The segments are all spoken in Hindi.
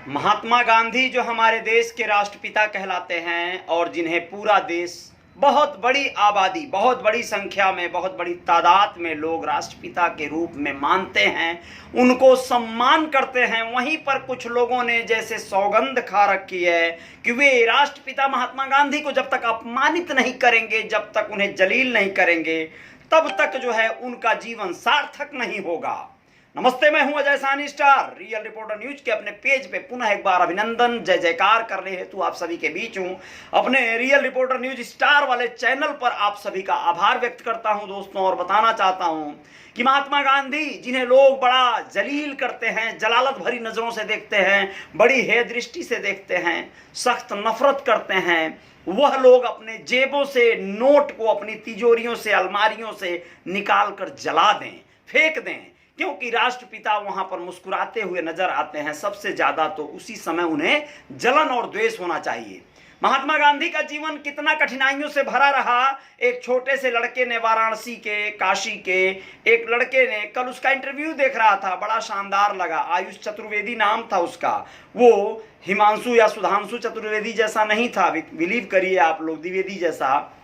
महात्मा गांधी जो हमारे देश के राष्ट्रपिता कहलाते हैं और जिन्हें पूरा देश बहुत बड़ी आबादी, बहुत बड़ी संख्या में, बहुत बड़ी तादाद में लोग राष्ट्रपिता के रूप में मानते हैं, उनको सम्मान करते हैं, वहीं पर कुछ लोगों ने जैसे सौगंध खा रखी है कि वे राष्ट्रपिता महात्मा गांधी को जब तक अपमानित नहीं करेंगे, जब तक उन्हें जलील नहीं करेंगे, तब तक जो है उनका जीवन सार्थक नहीं होगा। नमस्ते, मैं हूं अजय सानी स्टार। रियल रिपोर्टर न्यूज के अपने पेज पे पुनः एक बार अभिनंदन, जय जयकार करने हेतु आप सभी के बीच हूं। अपने रियल रिपोर्टर न्यूज स्टार वाले चैनल पर आप सभी का आभार व्यक्त करता हूं दोस्तों, और बताना चाहता हूं कि महात्मा गांधी जिन्हें लोग बड़ा जलील करते हैं, जलालत भरी नजरों से देखते हैं, बड़ी हे दृष्टि से देखते हैं, सख्त नफरत करते हैं, वह लोग अपने जेबों से नोट को अपनी तिजोरियों से, अलमारियों से निकाल कर जला दें, फेंक दें, क्योंकि राष्ट्रपिता वहां पर मुस्कुराते हुए नजर आते हैं। सबसे ज्यादा तो उसी समय उन्हें जलन और द्वेष होना चाहिए। महात्मा गांधी का जीवन कितना कठिनाइयों से भरा रहा। एक छोटे से लड़के ने, वाराणसी के, काशी के एक लड़के ने, कल उसका इंटरव्यू देख रहा था, बड़ा शानदार लगा। आयुष चतुर्वेदी नाम था उसका। वो हिमांशु या सुधांशु चतुर्वेदी जैसा नहीं था, बिलीव करिए आप लोग, द्विवेदी जैसा।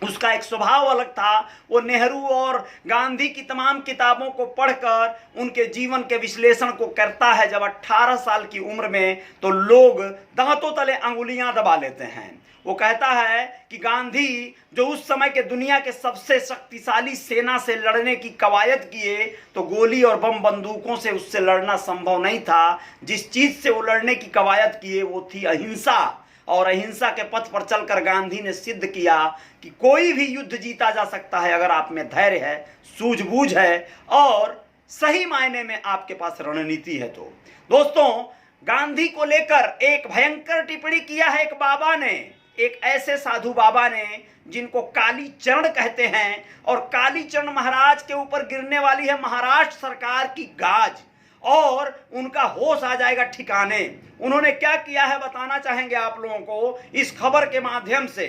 उसका एक स्वभाव अलग था। वो नेहरू और गांधी की तमाम किताबों को पढ़कर उनके जीवन के विश्लेषण को करता है। जब 18 साल की उम्र में तो लोग दांतों तले अंगुलियां दबा लेते हैं। वो कहता है कि गांधी जो उस समय के दुनिया के सबसे शक्तिशाली सेना से लड़ने की कवायद किए, तो गोली और बम बंदूकों से उससे लड़ना संभव नहीं था। जिस चीज से वो लड़ने की कवायद किए वो थी अहिंसा, और अहिंसा के पथ पर चलकर गांधी ने सिद्ध किया कि कोई भी युद्ध जीता जा सकता है अगर आप में धैर्य है, सूझबूझ है और सही मायने में आपके पास रणनीति है। तो दोस्तों, गांधी को लेकर एक भयंकर टिप्पणी किया है एक बाबा ने, एक ऐसे साधु बाबा ने जिनको काली चरण कहते हैं, और काली चरण महाराज के ऊपर गिरने वाली है महाराष्ट्र सरकार की गाज, और उनका होश आ जाएगा ठिकाने। उन्होंने क्या किया है बताना चाहेंगे आप लोगों को इस खबर के माध्यम से।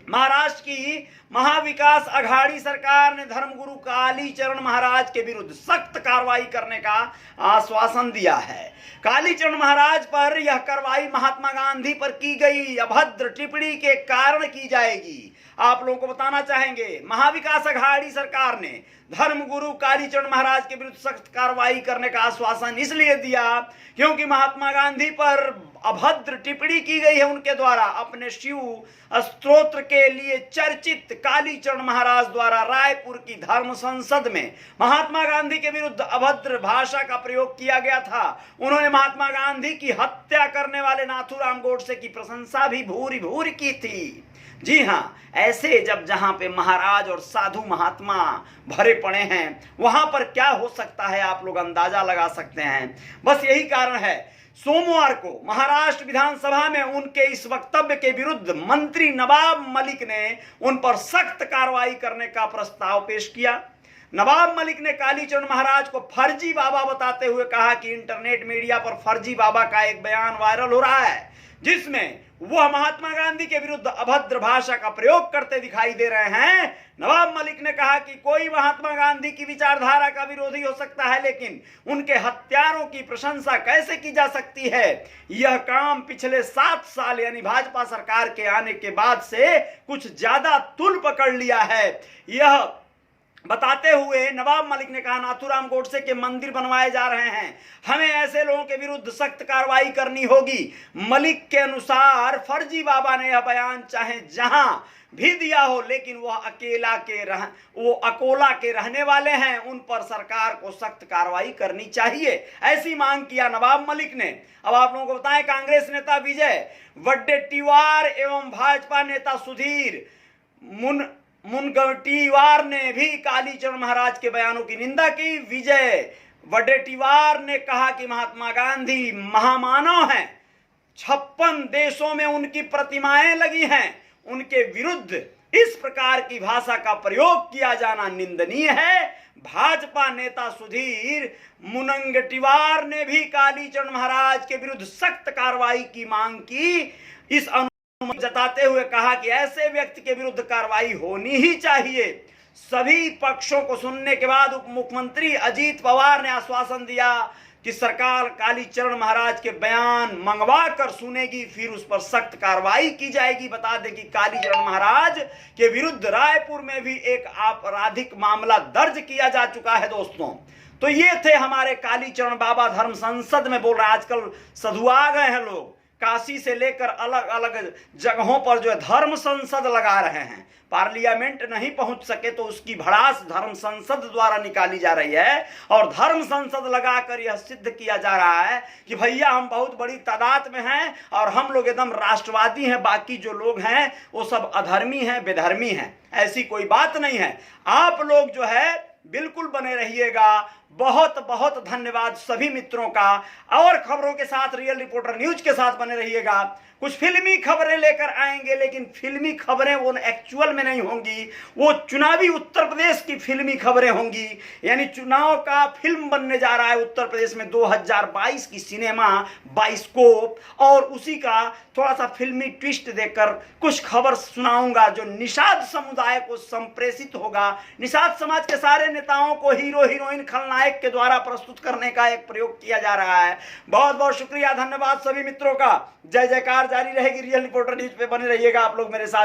महाराष्ट्र की महाविकास अघाड़ी सरकार ने धर्मगुरु कालीचरण महाराज के विरुद्ध सख्त कार्रवाई करने का आश्वासन दिया है। कालीचरण महाराज पर यह कार्रवाई महात्मा गांधी पर की गई अभद्र टिप्पणी के कारण की जाएगी। आप लोगों को बताना चाहेंगे, महाविकास अघाड़ी सरकार ने धर्मगुरु कालीचरण महाराज के विरुद्ध सख्त कार्रवाई करने का आश्वासन इसलिए दिया क्योंकि महात्मा गांधी पर अभद्र टिप्पणी की गई है उनके द्वारा। अपने शिव स्तोत्र के लिए चर्चित कालीचरण महाराज द्वारा रायपुर की धर्म संसद में महात्मा गांधी के विरुद्ध अभद्र भाषा का प्रयोग किया गया था। उन्होंने महात्मा गांधी की हत्या करने वाले नाथूराम गोडसे की प्रशंसा भी भूरी भूरी की थी। जी हाँ, ऐसे जब जहां पे महाराज और साधु महात्मा भरे पड़े हैं, वहां पर क्या हो सकता है आप लोग अंदाजा लगा सकते हैं। बस यही कारण है सोमवार को महाराष्ट्र विधानसभा में उनके इस वक्तव्य के विरुद्ध मंत्री नवाब मलिक ने उन पर सख्त कार्रवाई करने का प्रस्ताव पेश किया। नवाब मलिक ने कालीचरण महाराज को फर्जी बाबा बताते हुए कहा कि इंटरनेट मीडिया पर फर्जी बाबा का एक बयान वायरल हो रहा है जिसमें वह महात्मा गांधी के विरुद्ध अभद्र भाषा का प्रयोग करते दिखाई दे रहे हैं। नवाब मलिक ने कहा कि कोई महात्मा गांधी की विचारधारा का विरोधी हो सकता है, लेकिन उनके हत्यारों की प्रशंसा कैसे की जा सकती है। यह काम पिछले 7 साल यानी भाजपा सरकार के आने के बाद से कुछ ज्यादा तुल पकड़ लिया है। यह बताते हुए नवाब मलिक ने कहा, नाथूराम गोडसे के मंदिर बनवाए जा रहे हैं, हमें ऐसे लोगों के विरुद्ध सख्त कार्रवाई करनी होगी। मलिक के अनुसार फर्जी बाबा ने यह बयान चाहे जहां भी दिया हो, लेकिन वो अकोला के रहने वाले हैं, उन पर सरकार को सख्त कार्रवाई करनी चाहिए, ऐसी मांग किया नवाब मलिक ने। अब आप लोगों को बताएं, कांग्रेस नेता विजय वडेट्टीवार एवं भाजपा नेता सुधीर मुनगंटीवार ने भी कालीचरण महाराज के बयानों की निंदा की। विजय वडेट्टीवार ने कहा कि महात्मा गांधी महामानव हैं, 56 देशों में उनकी प्रतिमाएं लगी हैं, उनके विरुद्ध इस प्रकार की भाषा का प्रयोग किया जाना निंदनीय है। भाजपा नेता सुधीर मुनगंटीवार ने भी कालीचरण महाराज के विरुद्ध सख्त कार्रवाई की मांग की। इस जताते हुए कहा कि ऐसे व्यक्ति के विरुद्ध कार्रवाई होनी ही चाहिए। सभी पक्षों को सुनने के बाद उप मुख्यमंत्री अजीत पवार ने आश्वासन दिया कि सरकार कालीचरण महाराज के बयान मंगवा कर सुनेगी, फिर उस पर सख्त कार्रवाई की जाएगी। बता दें कि कालीचरण महाराज के विरुद्ध रायपुर में भी एक आपराधिक मामला दर्ज किया जा चुका है दोस्तों। तो ये थे हमारे कालीचरण बाबा धर्म संसद में बोल रहे हैं। आजकल साधु आ गए हैं लोग, काशी से लेकर अलग अलग जगहों पर जो है धर्म संसद लगा रहे हैं। पार्लियामेंट नहीं पहुंच सके तो उसकी भड़ास धर्म संसद द्वारा निकाली जा रही है, और धर्म संसद लगाकर यह सिद्ध किया जा रहा है कि भैया हम बहुत बड़ी तादाद में हैं और हम लोग एकदम राष्ट्रवादी हैं, बाकी जो लोग हैं वो सब अधर्मी हैं, बेधर्मी हैं। ऐसी कोई बात नहीं है। आप लोग जो है बिल्कुल बने रहिएगा। बहुत बहुत धन्यवाद सभी मित्रों का। और खबरों के साथ रियल रिपोर्टर न्यूज के साथ बने रहिएगा। कुछ फिल्मी खबरें लेकर आएंगे, लेकिन फिल्मी खबरें वो एक्चुअल में नहीं होंगी, वो चुनावी उत्तर प्रदेश की फिल्मी खबरें होंगी। यानी चुनाव का फिल्म बनने जा रहा है उत्तर प्रदेश में 2022 की सिनेमा बाइस्कोप, और उसी का थोड़ा सा फिल्मी ट्विस्ट देकर कुछ खबर सुनाऊंगा जो निषाद समुदाय को संप्रेषित होगा। निषाद समाज के सारे नेताओं को हीरो हीरोइन खलनायक के द्वारा प्रस्तुत करने का एक प्रयोग किया जा रहा है। बहुत बहुत शुक्रिया, धन्यवाद सभी मित्रों का। जय जयकार जारी रहेगी। रियल रिपोर्टर न्यूज पे बने रहिएगा आप लोग मेरे साथ।